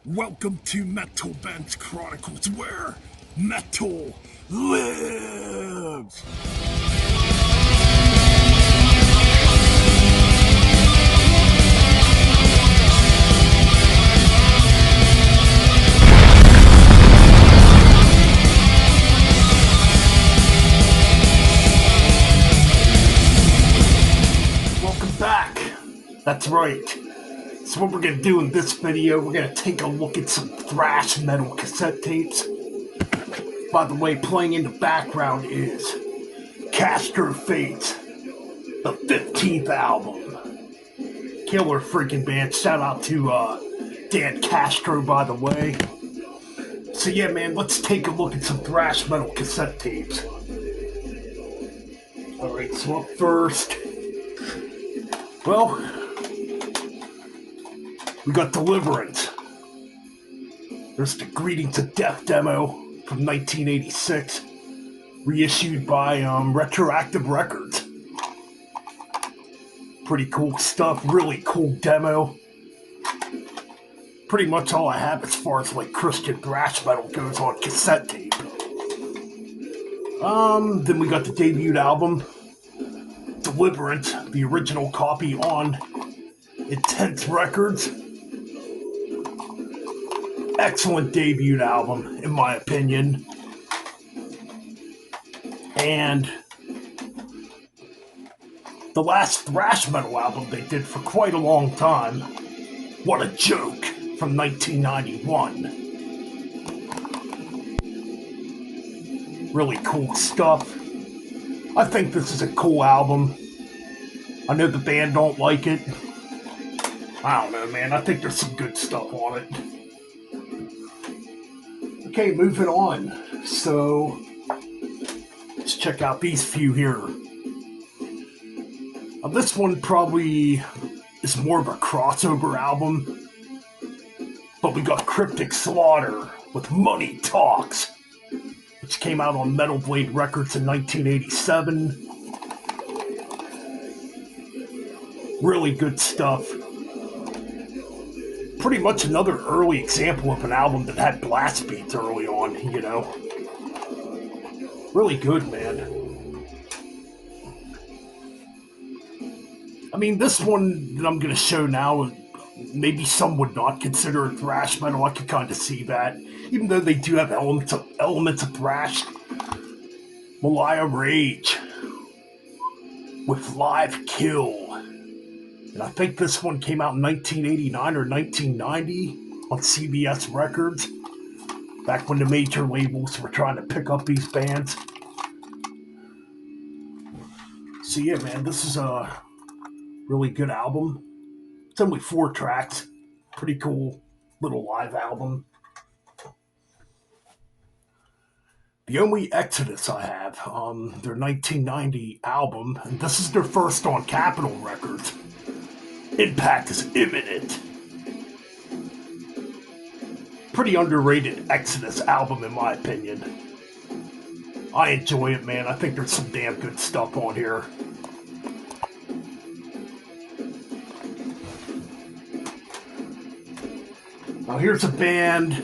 Welcome to Metal Band's Chronicles, where metal lives! Welcome back! That's right. So what we're going to do in this video, we're going to take a look at some thrash metal cassette tapes. By the way, playing in the background is Castro Fate's the 15th album. Killer freaking band. Shout out to Dan Castro, by the way. So yeah, man, let's take a look at some thrash metal cassette tapes. Alright, so up first, well, we got Deliverance. There's the Greeting to Death demo from 1986, reissued by Retroactive Records. Pretty cool stuff, really cool demo. Pretty much all I have as far as like Christian thrash metal goes on cassette tape. Then we got the debut album, Deliverance, the original copy on Intense Records. Excellent debut album, in my opinion. And the last thrash metal album they did for quite a long time, What a Joke, from 1991. Really cool stuff. I think this is a cool album. I know the band don't like it. I don't know, man. I think there's some good stuff on it. Okay, moving on. So, let's check out these few here. This one probably is more of a crossover album. But we got Cryptic Slaughter with Money Talks, which came out on Metal Blade Records in 1987. Really good stuff. Pretty much another early example of an album that had blast beats early on, you know. Really good, man. I mean, this one that I'm going to show now, maybe some would not consider it thrash metal. I could kind of see that. Even though they do have elements of thrash. Malaya Rage with Live Kill. And I think this one came out in 1989 or 1990 on CBS Records, back when the major labels were trying to pick up these bands. So yeah, man, this is a really good album. It's only 4 tracks. Pretty cool little live album. The only Exodus I have, their 1990 album, and this is their first on Capitol Records. Impact is Imminent. Pretty underrated Exodus album, in my opinion. I enjoy it, man. I think there's some damn good stuff on here. Now here's a band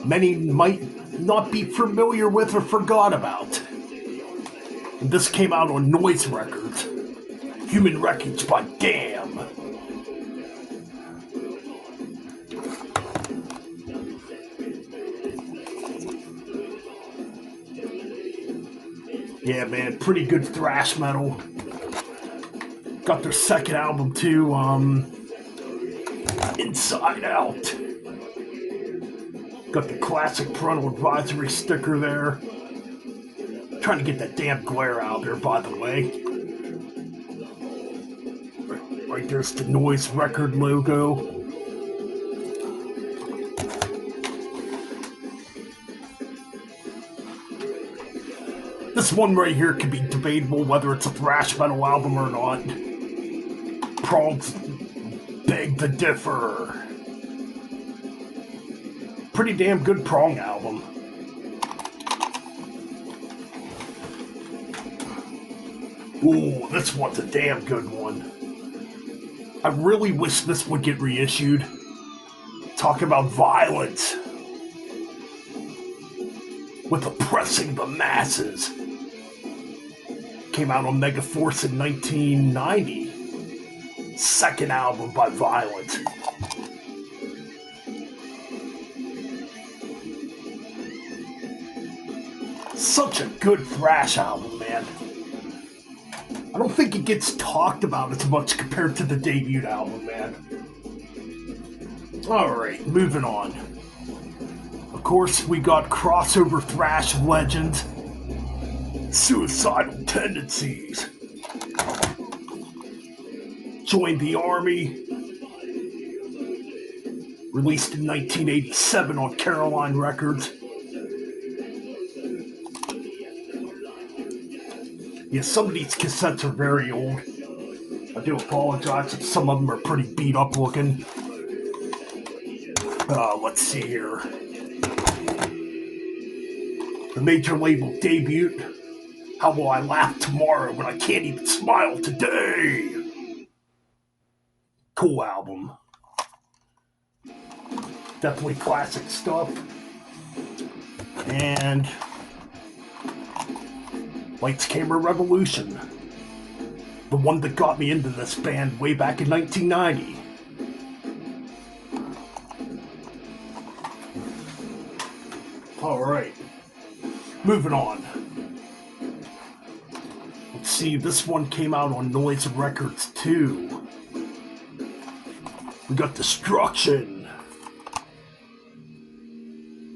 many might not be familiar with or forgot about. And this came out on Noise Records. Human Wreckage by Damn. Yeah, man, pretty good thrash metal. Got their second album too, Inside Out. Got the classic parental advisory sticker there. Trying to get that damn glare out there, by the way. Right there's the Noise Record logo. This one right here can be debatable whether it's a thrash metal album or not. Prongs beg to differ. Pretty damn good Prong album. Ooh, this one's a damn good one. I really wish this would get reissued. Talk about violence with oppressing the masses. Came out on Megaforce in 1990. Second album by Violence. Such a good thrash album, man. I don't think it gets talked about as much compared to the debut album, man. Alright, moving on. Of course, we got crossover thrash legend, Suicidal Tendencies. Joined the Army. Released in 1987 on Caroline Records. Yeah, some of these cassettes are very old. I do apologize if some of them are pretty beat up looking. Let's see here. The major label debut. How will I laugh tomorrow when I can't even smile today? Cool album. Definitely classic stuff. And Lights Camera Revolution. The one that got me into this band way back in 1990. Alright. Moving on. Let's see, this one came out on Noise Records too. We got Destruction.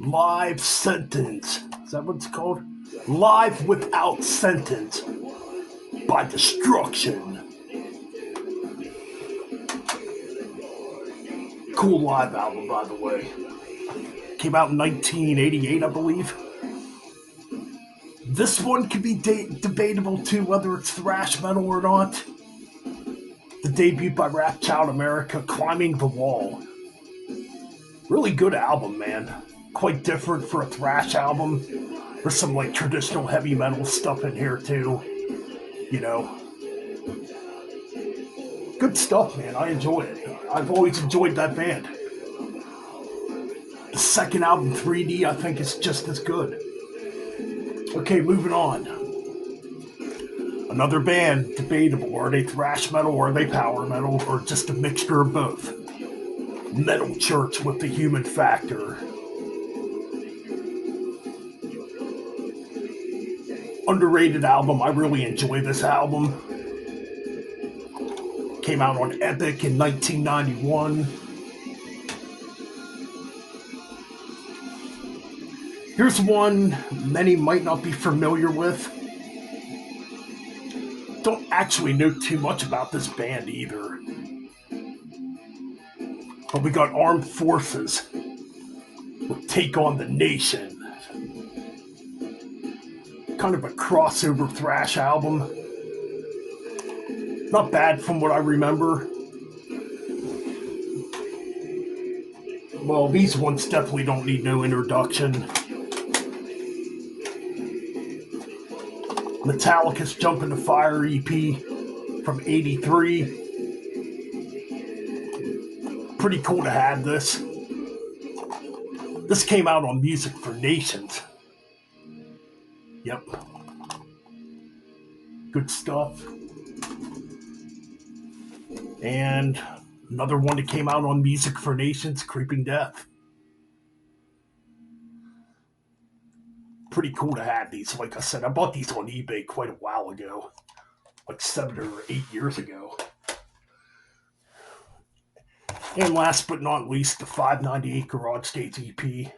Live Sentence. Is that what it's called? Live Without Sentence by Destruction. Cool live album, by the way. Came out in 1988, I believe. This one could be debatable too, whether it's thrash metal or not. The debut by Rap Child America, Climbing the Wall. Really good album, man. Quite different for a thrash album. There's some like traditional heavy metal stuff in here too. You know. Good stuff, man. I enjoy it. I've always enjoyed that band. The second album, 3D, I think is just as good. Okay, moving on. Another band, debatable. Are they thrash metal, or are they power metal, or just a mixture of both? Metal Church with the Human Factor. Underrated album. I really enjoy this album. Came out on Epic in 1991. Here's one many might not be familiar with. Don't actually know too much about this band either. But we got Armed Forces with Take on the Nation. Kind of a crossover thrash album. Not bad from what I remember. Well, these ones definitely don't need no introduction. Metallica's Jump in the Fire EP from '83. Pretty cool to have this. This came out on Music for Nations. Yep. Good stuff. And another one that came out on Music for Nations, Creeping Death. Pretty cool to have these. Like I said, I bought these on eBay quite a while ago. Like 7 or 8 years ago. And last but not least, the 598 Garage Days EP.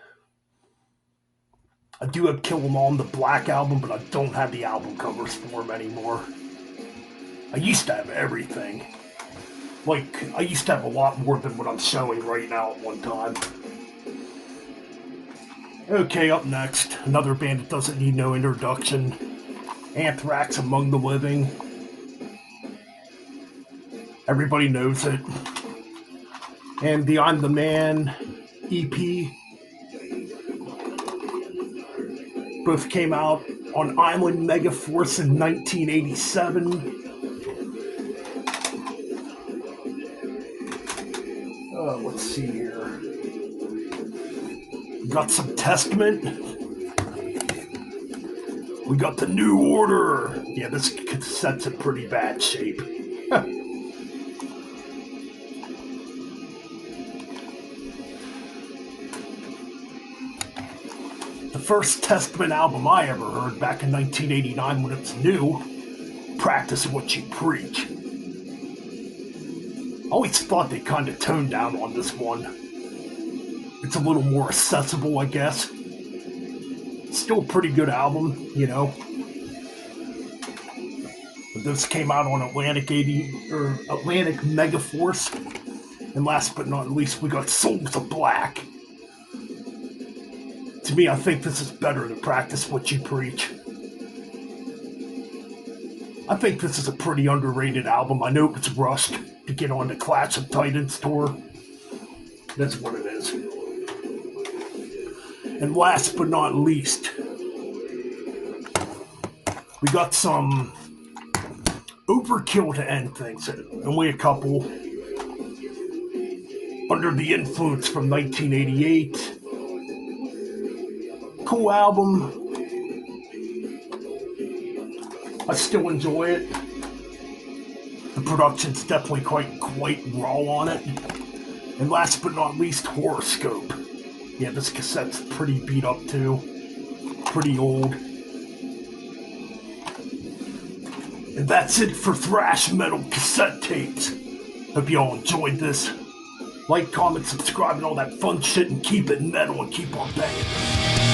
I do have Kill 'Em All on the Black Album, but I don't have the album covers for them anymore. I used to have everything. Like, I used to have a lot more than what I'm showing right now at one time. Okay, up next, another band that doesn't need no introduction. Anthrax, Among the Living. Everybody knows it. And the I'm the Man EP. Both came out on Island Megaforce in 1987. Let's see here. got some Testament. We got the New Order. Yeah, this cassette's in pretty bad shape. The first Testament album I ever heard back in 1989 when it was new, Practice What You Preach. I always thought they kind of toned down on this one. It's a little more accessible, I guess. Still a pretty good album, you know. But this came out on Atlantic Megaforce. And last but not least, we got Souls of Black. To me, I think this is better than Practice What You Preach. I think this is a pretty underrated album. I know it's rushed to get on the Clash of Titans tour. That's what it is. And last but not least, we got some Overkill to end things. Only a couple. Under the Influence from 1988. Cool album. I still enjoy it. The production's definitely quite raw on it. And last but not least, Horoscope. Yeah, this cassette's pretty beat up too. Pretty old. And that's it for Thrash Metal Cassette Tapes. Hope y'all enjoyed this. Like, comment, subscribe, and all that fun shit, and keep it metal and keep on banging.